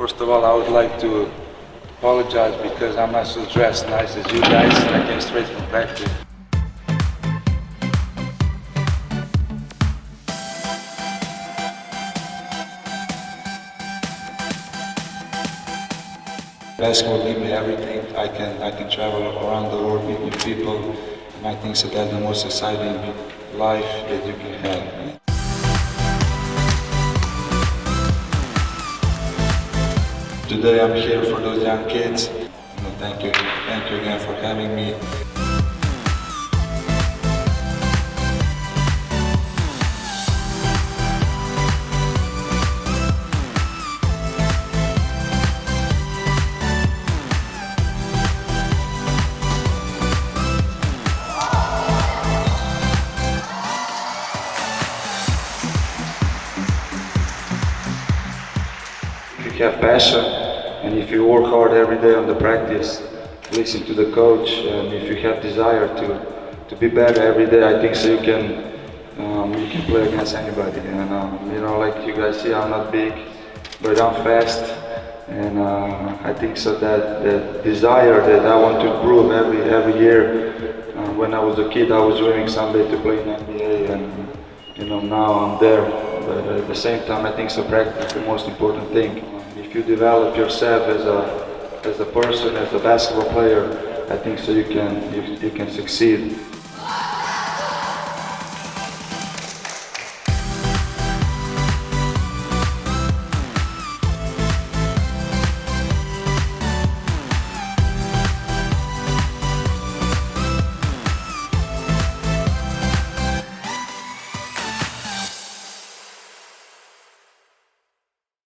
First of all, I would like to apologize because I'm not so dressed nice as you guys. I came straight from practice. Basketball gave me everything. I can travel around the world, meet new people, and I think so that's the most exciting life that you can have. Today I'm here for those young kids. Thank you again for having me. If you have passion and if you work hard every day on the practice, listen to the coach, and if you have desire to be better every day, I think so you can play against anybody. And you know, like you guys see, I'm not big, but I'm fast, and I think so that the desire that I want to improve every year. When I was a kid, I was dreaming someday to play in NBA, and you know, now I'm there. But at the same time, I think so practice is the most important thing. If you develop yourself as a person, as a basketball player, I think so you can succeed.